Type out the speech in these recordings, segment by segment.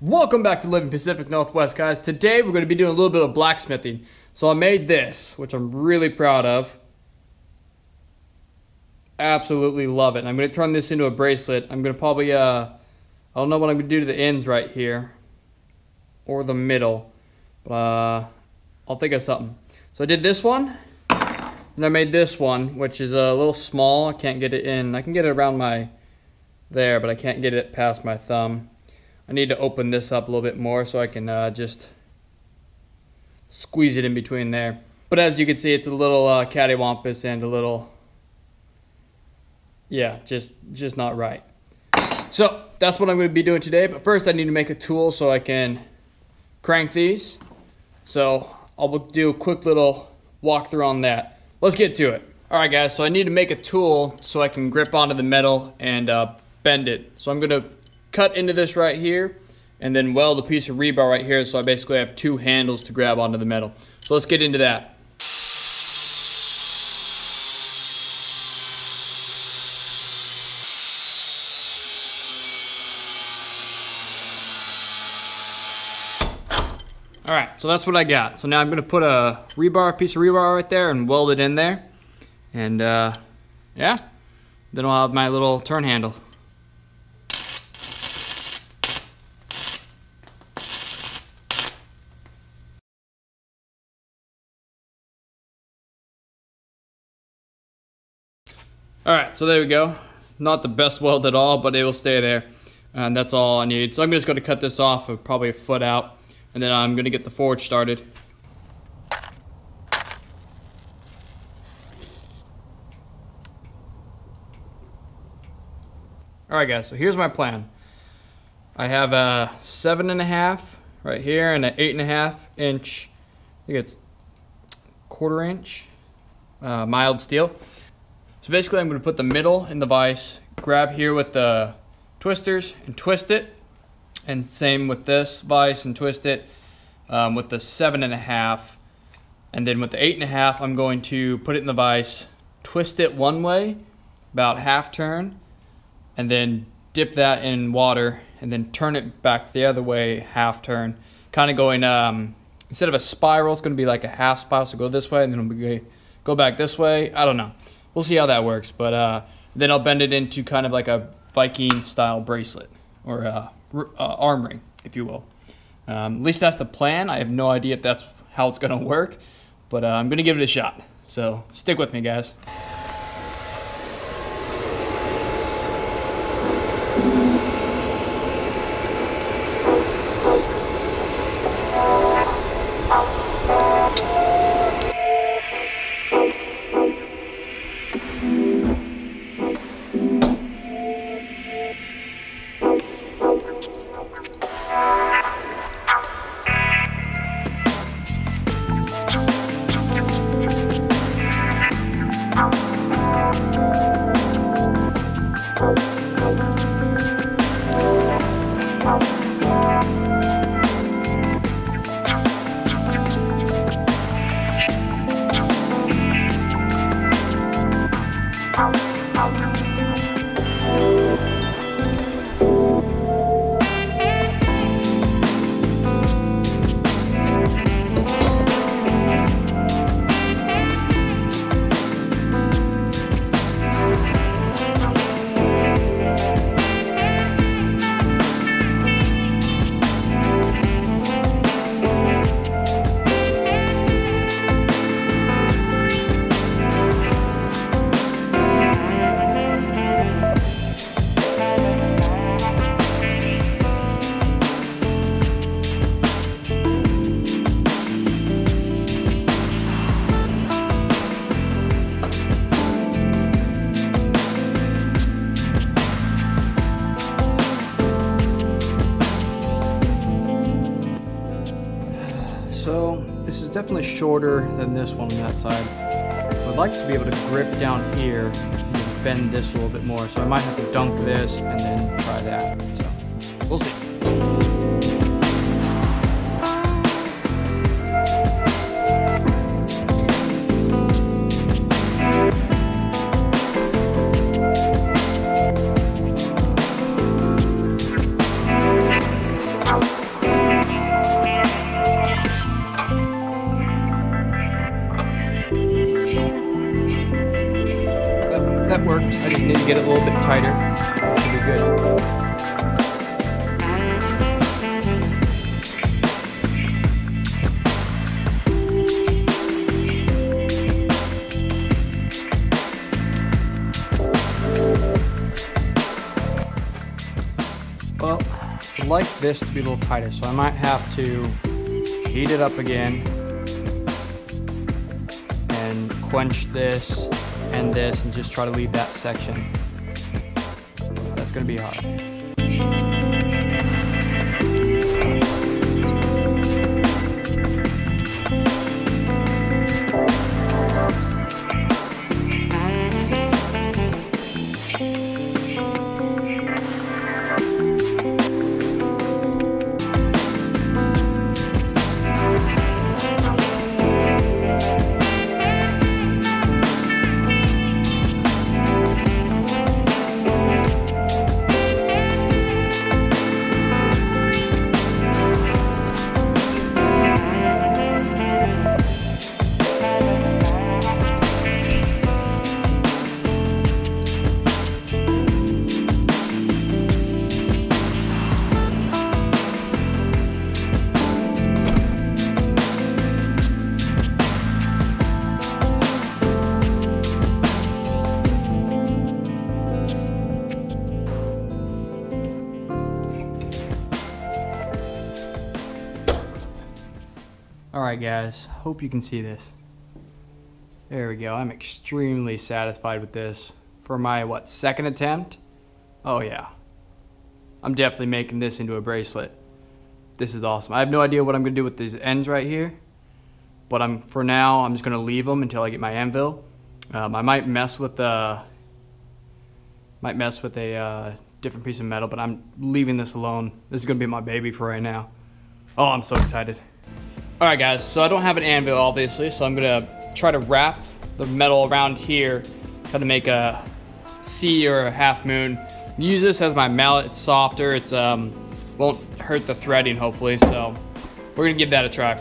Welcome back to Living Pacific Northwest, guys. Today we're going to be doing a little bit of blacksmithing. So I made this, which I'm really proud of. Absolutely love it. And I'm going to turn this into a bracelet. I'm going to probably, I don't know what I'm going to do to the ends right here. Or the middle. But I'll think of something. So I did this one. And I made this one, which is a little small. I can't get it in. I can get it around my there, but I can't get it past my thumb. I need to open this up a little bit more so I can just squeeze it in between there. But as you can see, it's a little cattywampus and a little, yeah, just not right. So that's what I'm going to be doing today. But first I need to make a tool so I can crank these. So I'll do a quick little walkthrough on that. Let's get to it. Alright guys, so I need to make a tool so I can grip onto the metal and bend it. So I'm going to cut into this right here and then weld a piece of rebar right here, so I basically have two handles to grab onto the metal. So let's get into that. Alright, so that's what I got. So now I'm going to put a piece of rebar right there and weld it in there. And yeah, then I'll have my little turn handle. Alright, so there we go. Not the best weld at all, but it will stay there. And that's all I need. So I'm just going to cut this off probably a foot out. And then I'm going to get the forge started. Alright guys, so here's my plan. I have a 7.5 right here and an 8.5 inch, I think it's 1/4 inch mild steel. So basically I'm going to put the middle in the vise, grab here with the twisters and twist it. And same with this vise and twist it with the 7.5. And then with the 8.5, I'm going to put it in the vise, twist it one way, about half turn, and then dip that in water, and then turn it back the other way, half turn. Kind of going, instead of a spiral, it's going to be like a half spiral, so go this way, and then it'll go back this way. I don't know. We'll see how that works. But then I'll bend it into kind of like a Viking style bracelet, or arm ring, if you will. At least that's the plan. I have no idea if that's how it's going to work, but I'm going to give it a shot. So stick with me, guys. So this is definitely shorter than this one on that side. I'd like to be able to grip down here and bend this a little bit more. So I might have to dunk this and then try that. So we'll see. to get it a little bit tighter. Should be good. Well, I'd like this to be a little tighter, so I might have to heat it up again and quench this and this and just try to leave that section. That's gonna be hard. Alright guys, hope you can see this. There we go. I'm extremely satisfied with this. For my, second attempt? Oh yeah. I'm definitely making this into a bracelet. This is awesome. I have no idea what I'm going to do with these ends right here. But for now, I'm just going to leave them until I get my anvil. I might mess with a different piece of metal, but I'm leaving this alone. This is going to be my baby for right now. Oh, I'm so excited. Alright guys, so I don't have an anvil obviously, so I'm gonna try to wrap the metal around here, kind of make a C or a half moon. Use this as my mallet. It's softer, it's won't hurt the threading hopefully, so we're gonna give that a try.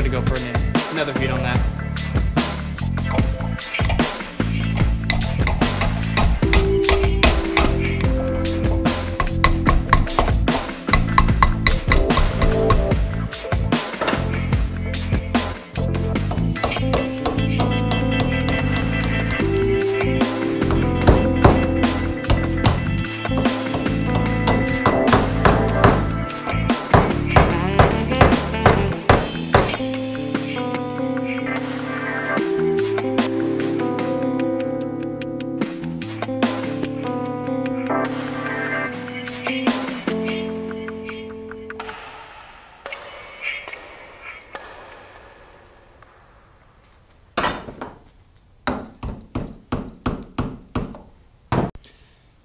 Go for another heat on that.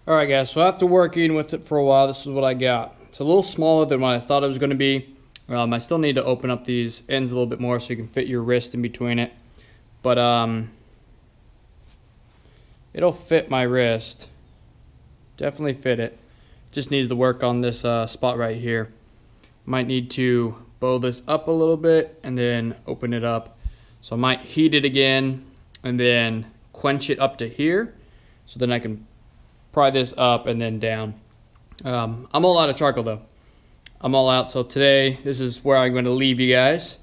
Alright guys, so after working with it for a while, this is what I got. It's a little smaller than what I thought it was going to be. I still need to open up these ends a little bit more so you can fit your wrist in between it. But it'll fit my wrist. Definitely fit it. Just needs to work on this spot right here. Might need to bow this up a little bit and then open it up. So I might heat it again and then quench it up to here. So then I can pry this up and then down. I'm all out of charcoal though. I'm all out, so today this is where I'm going to leave you guys.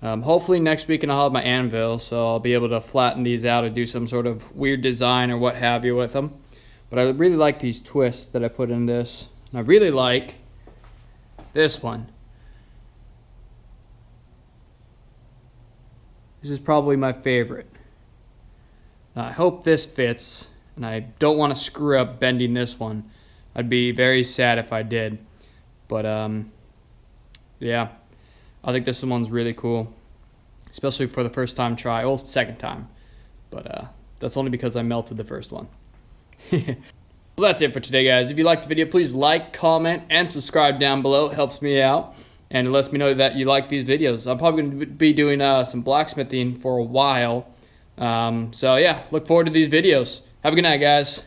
Hopefully next week I'll have my anvil, so I'll be able to flatten these out or do some sort of weird design or what have you with them. But I really like these twists that I put in this. And I really like this one. This is probably my favorite. Now, I hope this fits. And I don't want to screw up bending this one. I'd be very sad if I did. But yeah, I think this one's really cool, especially for the first time try. Well, second time, but that's only because I melted the first one. Well, that's it for today, guys. If you liked the video, please like, comment, and subscribe down below. It helps me out, and it lets me know that you like these videos. I'm probably going to be doing some blacksmithing for a while. So, yeah, look forward to these videos. Have a good night, guys.